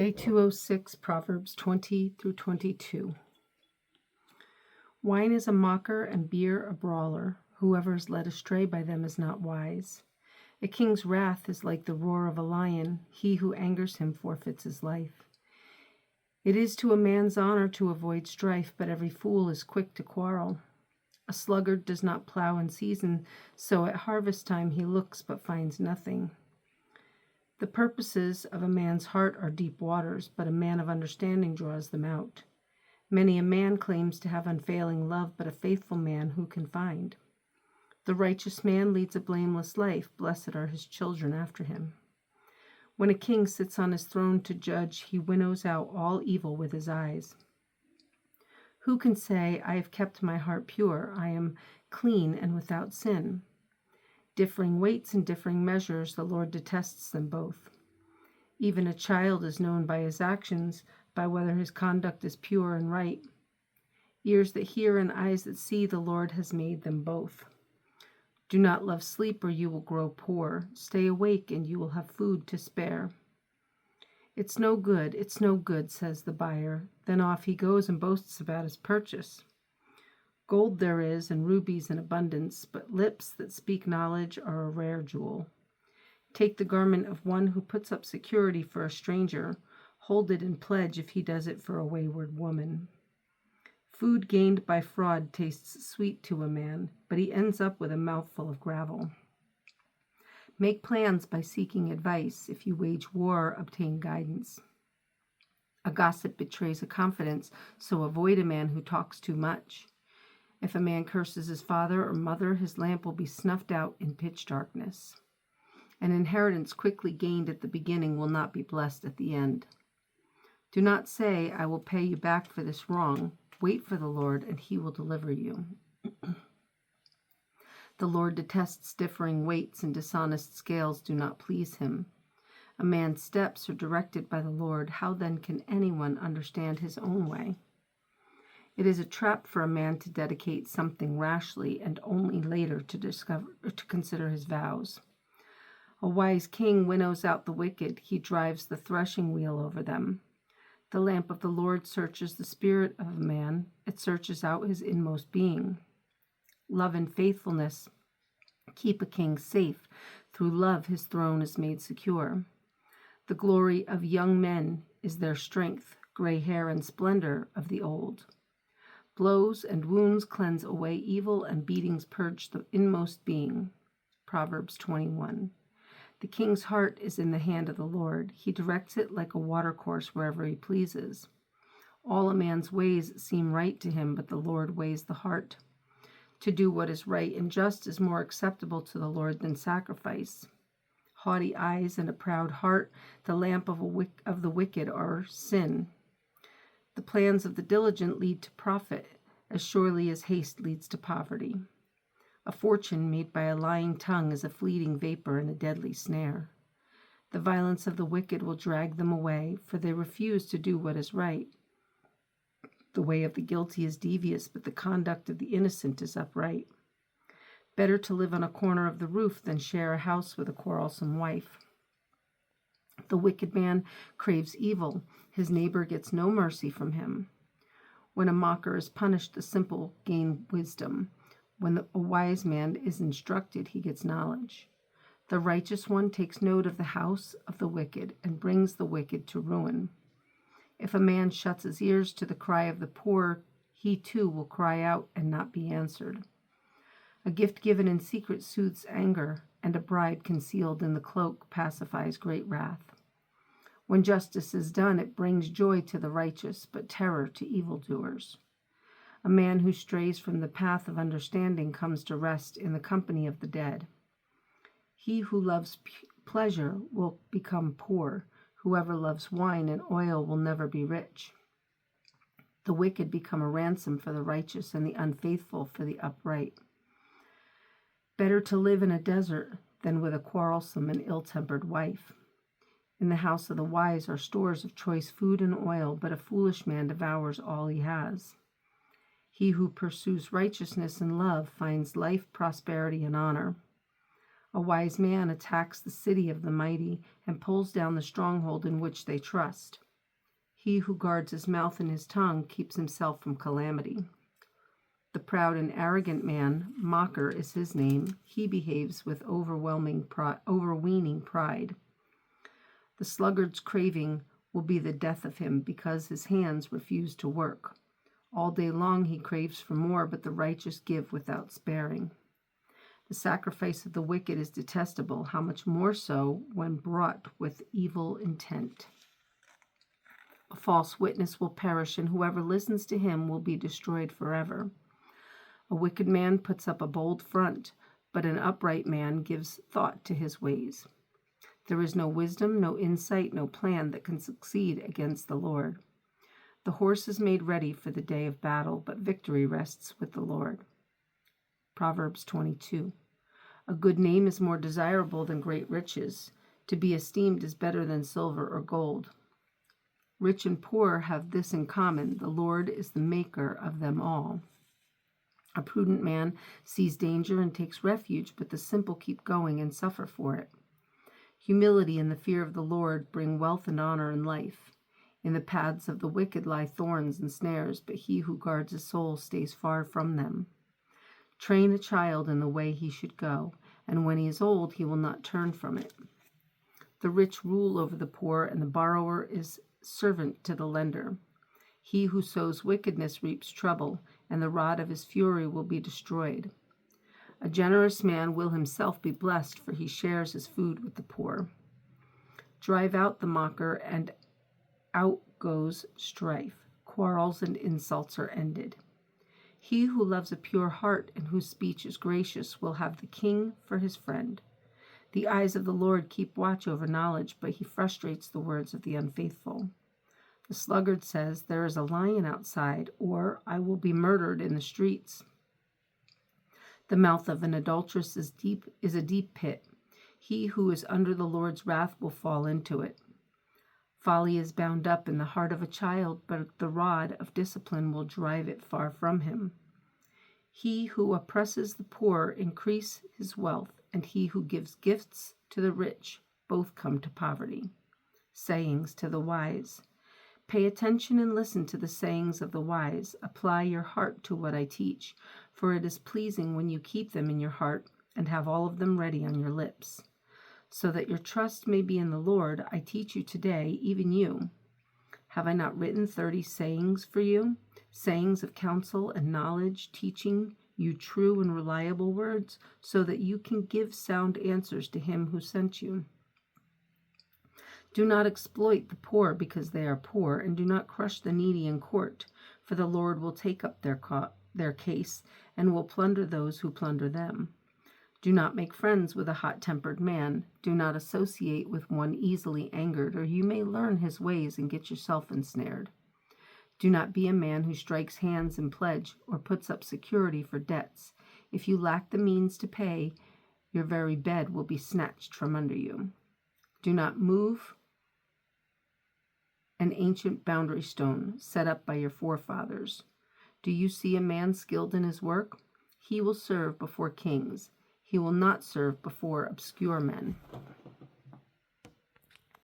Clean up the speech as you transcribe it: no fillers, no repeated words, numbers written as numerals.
Day 206, Proverbs 20 through 22. Wine is a mocker and beer a brawler. Whoever is led astray by them is not wise. A king's wrath is like the roar of a lion. He who angers him forfeits his life. It is to a man's honor to avoid strife, but every fool is quick to quarrel. A sluggard does not plow in season, so at harvest time he looks but finds nothing. The purposes of a man's heart are deep waters, but a man of understanding draws them out. Many a man claims to have unfailing love, but a faithful man who can find? The righteous man leads a blameless life. Blessed are his children after him. When a king sits on his throne to judge, he winnows out all evil with his eyes. Who can say, I have kept my heart pure, I am clean and without sin? Differing weights and differing measures, the Lord detests them both. Even a child is known by his actions, by whether his conduct is pure and right. Ears that hear and eyes that see, the Lord has made them both. Do not love sleep, or you will grow poor. Stay awake, and you will have food to spare. It's no good, says the buyer. Then off he goes and boasts about his purchase. Gold there is, and rubies in abundance, but lips that speak knowledge are a rare jewel. Take the garment of one who puts up security for a stranger. Hold it in pledge if he does it for a wayward woman. Food gained by fraud tastes sweet to a man, but he ends up with a mouthful of gravel. Make plans by seeking advice. If you wage war, obtain guidance. A gossip betrays a confidence, so avoid a man who talks too much. If a man curses his father or mother, his lamp will be snuffed out in pitch darkness. An inheritance quickly gained at the beginning will not be blessed at the end. Do not say, I will pay you back for this wrong. Wait for the Lord, and he will deliver you. The Lord detests differing weights, and dishonest scales do not please him. A man's steps are directed by the Lord. How then can anyone understand his own way? It is a trap for a man to dedicate something rashly and only later to consider his vows. A wise king winnows out the wicked. He drives the threshing wheel over them. The lamp of the Lord searches the spirit of a man. It searches out his inmost being. Love and faithfulness keep a king safe. Through love his throne is made secure. The glory of young men is their strength, gray hair and splendor of the old. Blows and wounds cleanse away evil, and beatings purge the inmost being. Proverbs 21. The king's heart is in the hand of the Lord. He directs it like a watercourse wherever he pleases. All a man's ways seem right to him, but the Lord weighs the heart. To do what is right and just is more acceptable to the Lord than sacrifice. Haughty eyes and a proud heart, the lamp of the wicked are sin. The plans of the diligent lead to profit, as surely as haste leads to poverty. A fortune made by a lying tongue is a fleeting vapor and a deadly snare. The violence of the wicked will drag them away, for they refuse to do what is right. The way of the guilty is devious, but the conduct of the innocent is upright. Better to live on a corner of the roof than share a house with a quarrelsome wife. The wicked man craves evil. His neighbor gets no mercy from him. When a mocker is punished, the simple gain wisdom. When a wise man is instructed, he gets knowledge. The righteous one takes note of the house of the wicked and brings the wicked to ruin. If a man shuts his ears to the cry of the poor, he too will cry out and not be answered. A gift given in secret soothes anger, and a bribe concealed in the cloak pacifies great wrath. When justice is done, it brings joy to the righteous, but terror to evildoers. A man who strays from the path of understanding comes to rest in the company of the dead. He who loves pleasure will become poor. Whoever loves wine and oil will never be rich. The wicked become a ransom for the righteous, and the unfaithful for the upright. Better to live in a desert than with a quarrelsome and ill-tempered wife. In the house of the wise are stores of choice food and oil, but a foolish man devours all he has. He who pursues righteousness and love finds life, prosperity, and honor. A wise man attacks the city of the mighty and pulls down the stronghold in which they trust. He who guards his mouth and his tongue keeps himself from calamity. The proud and arrogant man, mocker is his name. He behaves with overweening pride. The sluggard's craving will be the death of him, because his hands refuse to work. All day long he craves for more, but the righteous give without sparing. The sacrifice of the wicked is detestable, how much more so when brought with evil intent. A false witness will perish, and whoever listens to him will be destroyed forever. A wicked man puts up a bold front, but an upright man gives thought to his ways. There is no wisdom, no insight, no plan that can succeed against the Lord. The horse is made ready for the day of battle, but victory rests with the Lord. Proverbs 22. A good name is more desirable than great riches. To be esteemed is better than silver or gold. Rich and poor have this in common: the Lord is the maker of them all. A prudent man sees danger and takes refuge, but the simple keep going and suffer for it. Humility and the fear of the Lord bring wealth and honor and life. In the paths of the wicked lie thorns and snares, but he who guards his soul stays far from them. Train a child in the way he should go, and when he is old, he will not turn from it. The rich rule over the poor, and the borrower is servant to the lender. He who sows wickedness reaps trouble, and the rod of his fury will be destroyed. A generous man will himself be blessed, for he shares his food with the poor. Drive out the mocker, and out goes strife. Quarrels and insults are ended. He who loves a pure heart and whose speech is gracious will have the king for his friend. The eyes of the Lord keep watch over knowledge, but he frustrates the words of the unfaithful. The sluggard says, "There is a lion outside," or "I will be murdered in the streets." The mouth of an adulteress is a deep pit. He who is under the Lord's wrath will fall into it. Folly is bound up in the heart of a child, but the rod of discipline will drive it far from him. He who oppresses the poor increases his wealth, and he who gives gifts to the rich both come to poverty. Sayings to the wise. Pay attention and listen to the sayings of the wise. Apply your heart to what I teach, for it is pleasing when you keep them in your heart and have all of them ready on your lips. So that your trust may be in the Lord, I teach you today, even you. Have I not written 30 sayings for you? Sayings of counsel and knowledge, teaching you true and reliable words, so that you can give sound answers to him who sent you. Do not exploit the poor because they are poor, and do not crush the needy in court, for the Lord will take up their case and will plunder those who plunder them. Do not make friends with a hot-tempered man. Do not associate with one easily angered, or you may learn his ways and get yourself ensnared. Do not be a man who strikes hands in pledge or puts up security for debts. If you lack the means to pay, your very bed will be snatched from under you. Do not move an ancient boundary stone set up by your forefathers. Do you see a man skilled in his work? He will serve before kings. He will not serve before obscure men.